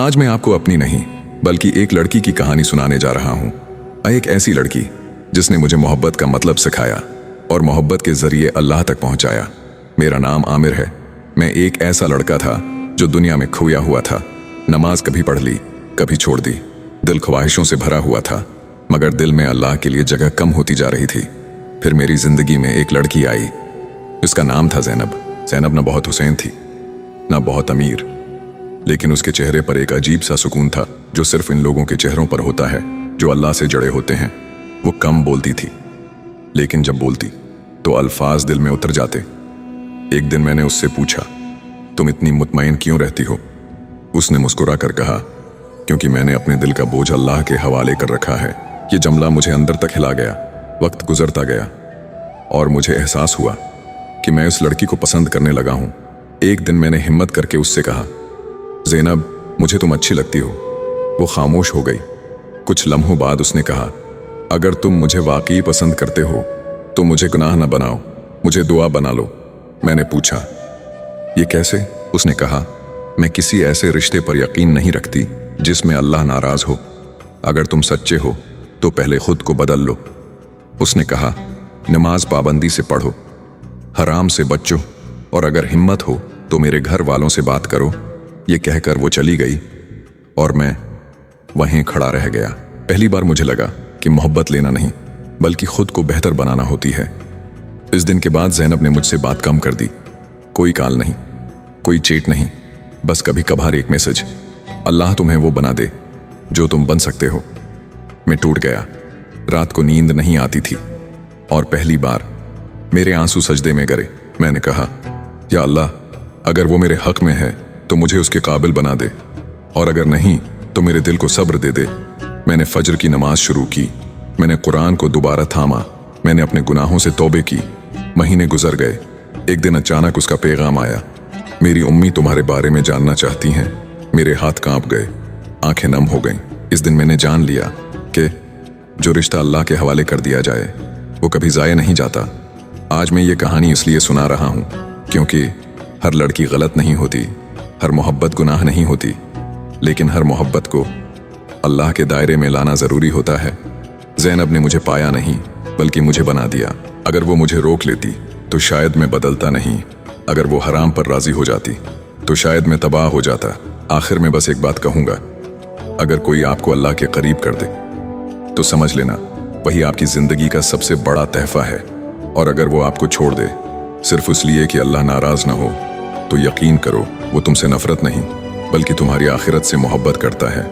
आज मैं आपको अपनी नहीं बल्कि एक लड़की की कहानी सुनाने जा रहा हूँ। एक ऐसी लड़की जिसने मुझे मोहब्बत का मतलब सिखाया और मोहब्बत के जरिए अल्लाह तक पहुँचाया। मेरा नाम आमिर है। मैं एक ऐसा लड़का था जो दुनिया में खोया हुआ था। नमाज कभी पढ़ ली, कभी छोड़ दी। दिल ख्वाहिशों से भरा हुआ था, मगर दिल में अल्लाह के लिए जगह कम होती जा रही थी। फिर मेरी जिंदगी में एक लड़की आई। उसका नाम था ज़ैनब। ज़ैनब न बहुत हुसैन थी, न बहुत अमीर, लेकिन उसके चेहरे पर एक अजीब सा सुकून था जो सिर्फ इन लोगों के चेहरों पर होता है जो अल्लाह से जुड़े होते हैं। वो कम बोलती थी, लेकिन जब बोलती तो अल्फाज दिल में उतर जाते। एक दिन मैंने उससे पूछा, तुम इतनी मुतमईन क्यों रहती हो? उसने मुस्कुरा कर कहा, क्योंकि मैंने अपने दिल का बोझ अल्लाह के हवाले कर रखा है। ये जुमला मुझे अंदर तक हिला गया। वक्त गुजरता गया और मुझे एहसास हुआ कि मैं उस लड़की को पसंद करने लगा हूँ। एक दिन मैंने हिम्मत करके उससे कहा, ज़ैनब, मुझे तुम अच्छी लगती हो। वो खामोश हो गई। कुछ लम्हों बाद उसने कहा, अगर तुम मुझे वाकई पसंद करते हो तो मुझे गुनाह न बनाओ, मुझे दुआ बना लो। मैंने पूछा, ये कैसे? उसने कहा, मैं किसी ऐसे रिश्ते पर यकीन नहीं रखती जिसमें अल्लाह नाराज हो। अगर तुम सच्चे हो तो पहले खुद को बदल लो। उसने कहा, नमाज पाबंदी से पढ़ो, हराम से बचो, और अगर हिम्मत हो तो मेरे घर वालों से बात करो। ये कहकर वो चली गई और मैं वहीं खड़ा रह गया। पहली बार मुझे लगा कि मोहब्बत लेना नहीं बल्कि खुद को बेहतर बनाना होती है। इस दिन के बाद ज़ैनब ने मुझसे बात कम कर दी। कोई कॉल नहीं, कोई चैट नहीं, बस कभी कभार एक मैसेज, अल्लाह तुम्हें वो बना दे जो तुम बन सकते हो। मैं टूट गया। रात को नींद नहीं आती थी और पहली बार मेरे आंसू सजदे में गिरे। मैंने कहा, या अल्लाह, अगर वो मेरे हक में है तो मुझे उसके काबिल बना दे, और अगर नहीं तो मेरे दिल को सब्र दे दे। मैंने फजर की नमाज शुरू की। मैंने कुरान को दोबारा थामा। मैंने अपने गुनाहों से तौबे की। महीने गुजर गए। एक दिन अचानक उसका पैगाम आया, मेरी उम्मी तुम्हारे बारे में जानना चाहती हैं। मेरे हाथ कांप गए, आंखें नम हो गईं। इस दिन मैंने जान लिया कि जो रिश्ता अल्लाह के हवाले कर दिया जाए वो कभी ज़ाया नहीं जाता। आज मैं ये कहानी इसलिए सुना रहा हूँ क्योंकि हर लड़की गलत नहीं होती, हर मोहब्बत गुनाह नहीं होती, लेकिन हर मोहब्बत को अल्लाह के दायरे में लाना ज़रूरी होता है। ज़ैनब ने मुझे पाया नहीं बल्कि मुझे बना दिया। अगर वो मुझे रोक लेती तो शायद मैं बदलता नहीं। अगर वो हराम पर राज़ी हो जाती तो शायद मैं तबाह हो जाता। आखिर में बस एक बात कहूँगा, अगर कोई आपको अल्लाह के करीब कर दे तो समझ लेना वही आपकी ज़िंदगी का सबसे बड़ा तहफ़ा है। और अगर वो आपको छोड़ दे सिर्फ इसलिए कि अल्लाह नाराज़ ना हो, तो यकीन करो वो तुमसे नफ़रत नहीं बल्कि तुम्हारी आखिरत से मोहब्बत करता है।